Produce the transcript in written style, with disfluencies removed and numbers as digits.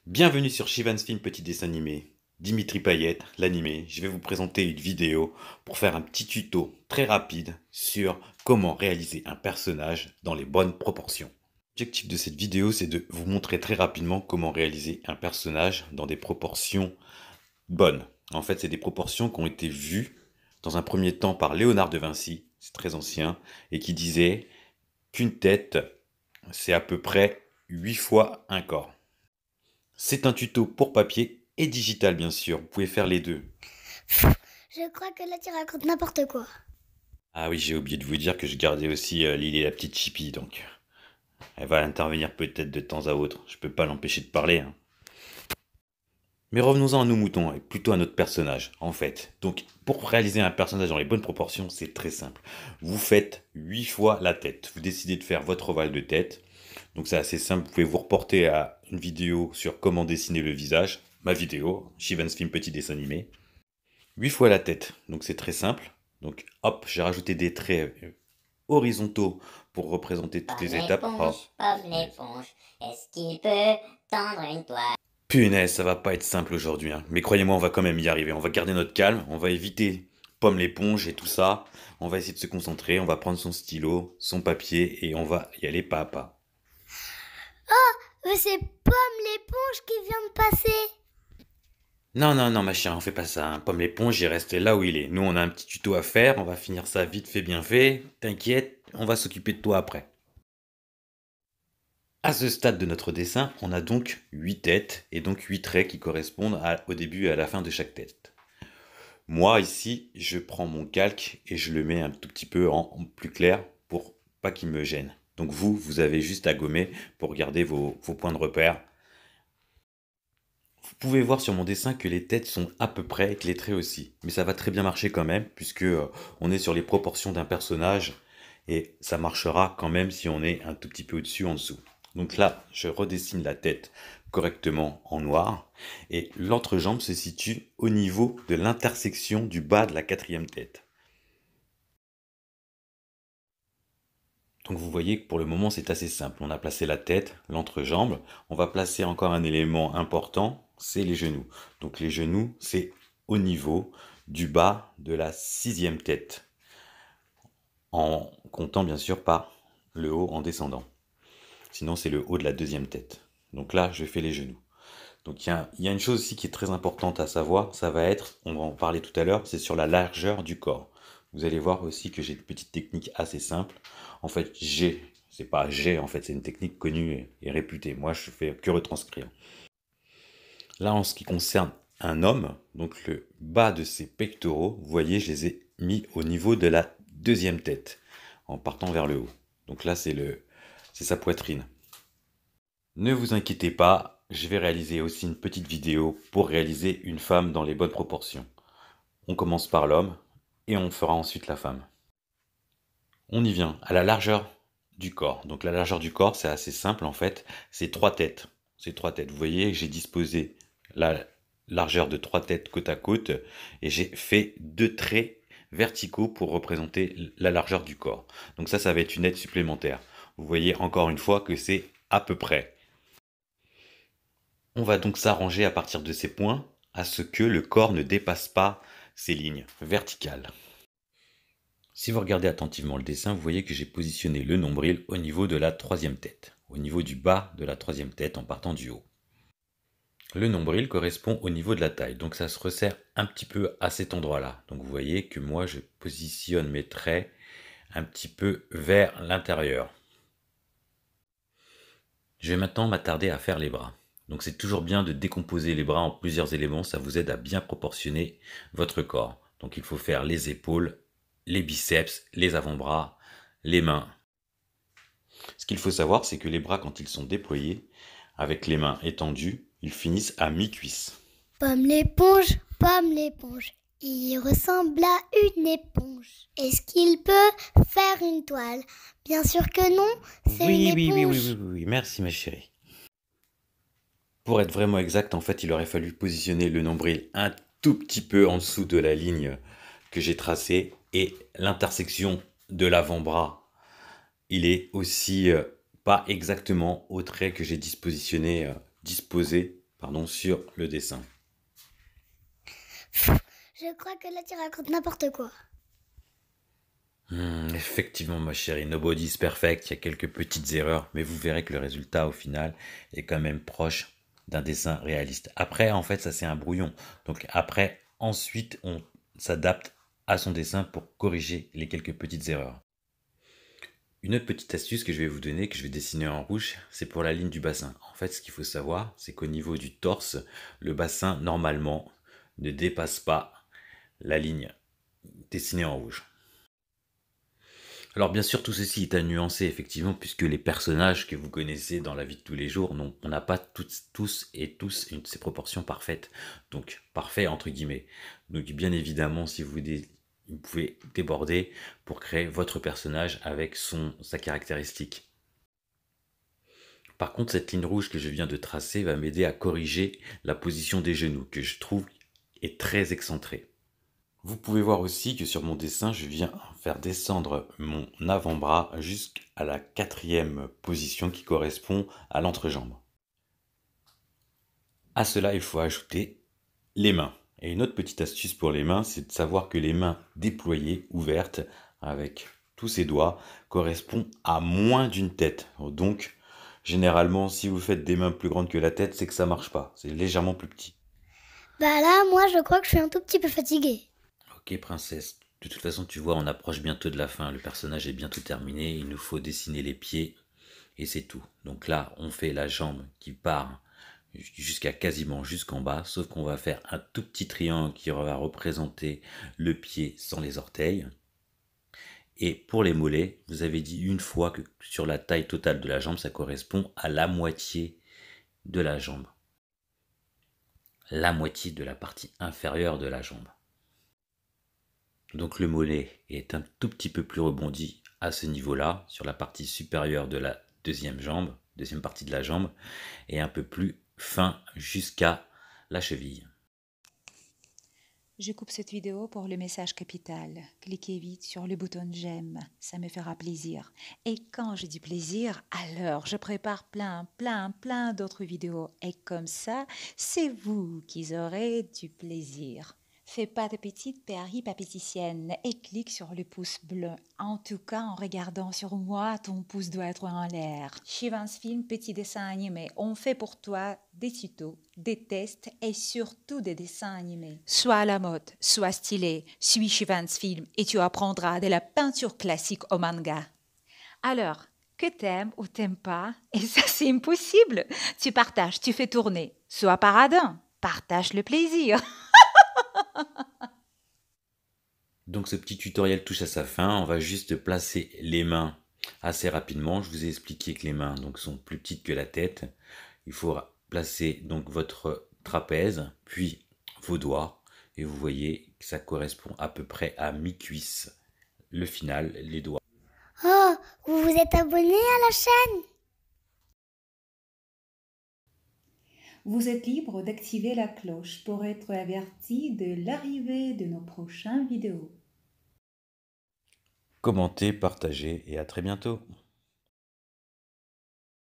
Bienvenue sur Shivan's Film Petit Dessin Animé. Dimitri Payet, l'animé, je vais vous présenter une vidéo pour faire un petit tuto très rapide sur comment réaliser un personnage dans les bonnes proportions. L'objectif de cette vidéo, c'est de vous montrer très rapidement comment réaliser un personnage dans des proportions bonnes. En fait, c'est des proportions qui ont été vues dans un premier temps par Léonard de Vinci, c'est très ancien, et qui disait qu'une tête, c'est à peu près 8 fois un corps. C'est un tuto pour papier et digital, bien sûr. Vous pouvez faire les deux. Je crois que là tu racontes n'importe quoi. Ah oui, j'ai oublié de vous dire que je gardais aussi Lily la petite chipie, donc elle va intervenir peut-être de temps à autre. Je peux pas l'empêcher de parler, hein. Mais revenons-en à nos moutons, et plutôt à notre personnage, en fait. Donc, pour réaliser un personnage dans les bonnes proportions, c'est très simple. Vous faites 8 fois la tête. Vous décidez de faire votre ovale de tête. Donc c'est assez simple, vous pouvez vous reporter à une vidéo sur comment dessiner le visage. Ma vidéo, Shivan's Film Petit Dessin Animé. 8 fois la tête, donc c'est très simple. Donc hop, j'ai rajouté des traits horizontaux pour représenter toutes les étapes. Oh, Bob l'éponge, est-ce qu'il peut tendre une toile? punaise, ça va pas être simple aujourd'hui, hein. Mais croyez-moi, on va quand même y arriver. On va garder notre calme, on va éviter Pomme l'éponge et tout ça. On va essayer de se concentrer, on va prendre son stylo, son papier et on va y aller pas à pas. Mais c'est Pomme l'éponge qui vient de passer. Non, non, non, ma chère, on fait pas ça, hein. Pomme l'éponge, il reste là où il est. Nous, on a un petit tuto à faire, on va finir ça vite fait, bien fait. T'inquiète, on va s'occuper de toi après. À ce stade de notre dessin, on a donc 8 têtes et donc 8 traits qui correspondent au début et à la fin de chaque tête. Moi, ici, je prends mon calque et je le mets un tout petit peu en plus clair pour pas qu'il me gêne. Donc vous avez juste à gommer pour garder vos points de repère. Vous pouvez voir sur mon dessin que les têtes sont à peu près et que les traits aussi. Mais ça va très bien marcher quand même puisque on est sur les proportions d'un personnage et ça marchera quand même si on est un tout petit peu au-dessus, en dessous. Donc là, je redessine la tête correctement en noir et l'entrejambe se situe au niveau de l'intersection du bas de la quatrième tête. Donc vous voyez que pour le moment c'est assez simple. On a placé la tête, l'entrejambe. On va placer encore un élément important, c'est les genoux. Donc les genoux, c'est au niveau du bas de la sixième tête, en comptant bien sûr par le haut en descendant. Sinon c'est le haut de la deuxième tête. Donc là, je fais les genoux. Donc il y a une chose aussi qui est très importante à savoir, ça va être, on va en parler tout à l'heure, c'est sur la largeur du corps. Vous allez voir aussi que j'ai une petite technique assez simple. En fait, c'est pas j'ai, en fait, c'est une technique connue et réputée. Moi, je fais que retranscrire. Là, en ce qui concerne un homme, donc le bas de ses pectoraux, vous voyez, je les ai mis au niveau de la deuxième tête, en partant vers le haut. Donc là, c'est sa poitrine. Ne vous inquiétez pas, je vais réaliser aussi une petite vidéo pour réaliser une femme dans les bonnes proportions. On commence par l'homme et on fera ensuite la femme. On y vient à la largeur du corps. Donc la largeur du corps, c'est assez simple en fait, c'est 3 têtes. C'est 3 têtes. Vous voyez, j'ai disposé la largeur de 3 têtes côte à côte et j'ai fait 2 traits verticaux pour représenter la largeur du corps. Donc ça va être une aide supplémentaire. Vous voyez encore une fois que c'est à peu près. On va donc s'arranger à partir de ces points à ce que le corps ne dépasse pas ces lignes verticales. Si vous regardez attentivement le dessin, vous voyez que j'ai positionné le nombril au niveau de la troisième tête, au niveau du bas de la troisième tête en partant du haut. Le nombril correspond au niveau de la taille, donc ça se resserre un petit peu à cet endroit-là. Donc vous voyez que moi je positionne mes traits un petit peu vers l'intérieur. Je vais maintenant m'attarder à faire les bras. Donc c'est toujours bien de décomposer les bras en plusieurs éléments, ça vous aide à bien proportionner votre corps. Donc il faut faire les épaules, les biceps, les avant-bras, les mains. Ce qu'il faut savoir, c'est que les bras, quand ils sont déployés, avec les mains étendues, ils finissent à mi-cuisse. Pomme l'éponge, Pomme l'éponge. Il ressemble à une éponge. Est-ce qu'il peut faire une toile? Bien sûr que non, c'est Oui, une oui, oui, oui, éponge. oui, oui, merci ma chérie. Pour être vraiment exact, en fait, il aurait fallu positionner le nombril un tout petit peu en dessous de la ligne que j'ai tracée et l'intersection de l'avant-bras, il est aussi pas exactement au trait que j'ai disposé sur le dessin. Je crois que là tu racontes n'importe quoi. Effectivement, ma chérie, nobody's perfect, il y a quelques petites erreurs, mais vous verrez que le résultat au final est quand même proche d'un dessin réaliste. Après, en fait, ça c'est un brouillon. Donc après, ensuite, on s'adapte à son dessin pour corriger les quelques petites erreurs. Une autre petite astuce que je vais vous donner, que je vais dessiner en rouge, c'est pour la ligne du bassin. En fait, ce qu'il faut savoir, c'est qu'au niveau du torse, le bassin, normalement, ne dépasse pas la ligne dessinée en rouge. Alors bien sûr, tout ceci est à nuancer, effectivement, puisque les personnages que vous connaissez dans la vie de tous les jours, on n'a pas tous ces proportions parfaites. Donc, parfait entre guillemets. Donc bien évidemment, si vous pouvez déborder pour créer votre personnage avec sa caractéristique. Par contre, cette ligne rouge que je viens de tracer va m'aider à corriger la position des genoux, que je trouve est très excentrée. Vous pouvez voir aussi que sur mon dessin, je viens faire descendre mon avant-bras jusqu'à la 4e position qui correspond à l'entrejambe. À cela, il faut ajouter les mains. Et une autre petite astuce pour les mains, c'est de savoir que les mains déployées, ouvertes, avec tous ses doigts, correspondent à moins d'une tête. Donc, généralement, si vous faites des mains plus grandes que la tête, c'est que ça marche pas. C'est légèrement plus petit. Bah là, moi je crois que je suis un tout petit peu fatiguée. Ok, princesse. De toute façon, tu vois, on approche bientôt de la fin. Le personnage est bientôt terminé. Il nous faut dessiner les pieds et c'est tout. Donc là, on fait la jambe qui part quasiment jusqu'en bas, sauf qu'on va faire un tout petit triangle qui va représenter le pied sans les orteils. Et pour les mollets, vous avez dit une fois que sur la taille totale de la jambe, ça correspond à la moitié de la jambe. La moitié de la partie inférieure de la jambe. Donc le mollet est un tout petit peu plus rebondi à ce niveau-là, sur la partie supérieure de la deuxième partie de la jambe, et un peu plus fin jusqu'à la cheville. Je coupe cette vidéo pour le message capital. Cliquez vite sur le bouton j'aime, ça me fera plaisir. Et quand je dis plaisir, alors je prépare plein d'autres vidéos. Et comme ça, c'est vous qui aurez du plaisir. Fais pas de petite péripapéticienne et clique sur le pouce bleu. En tout cas, en regardant sur moi, ton pouce doit être en l'air. Shivans Film, petit dessin animé. On fait pour toi des tutos, des tests et surtout des dessins animés. Sois à la mode, sois stylé, suis Shivans Film et tu apprendras de la peinture classique au manga. Alors, que t'aimes ou t'aimes pas, et ça c'est impossible. Tu partages, tu fais tourner. Sois paradin, partage le plaisir. Donc ce petit tutoriel touche à sa fin, on va juste placer les mains assez rapidement. Je vous ai expliqué que les mains donc, sont plus petites que la tête. Il faut placer donc votre trapèze, puis vos doigts, et vous voyez que ça correspond à peu près à mi-cuisse. Le final, les doigts. Oh, vous vous êtes abonné à la chaîne? Vous êtes libre d'activer la cloche pour être averti de l'arrivée de nos prochaines vidéos. Commentez, partagez et à très bientôt.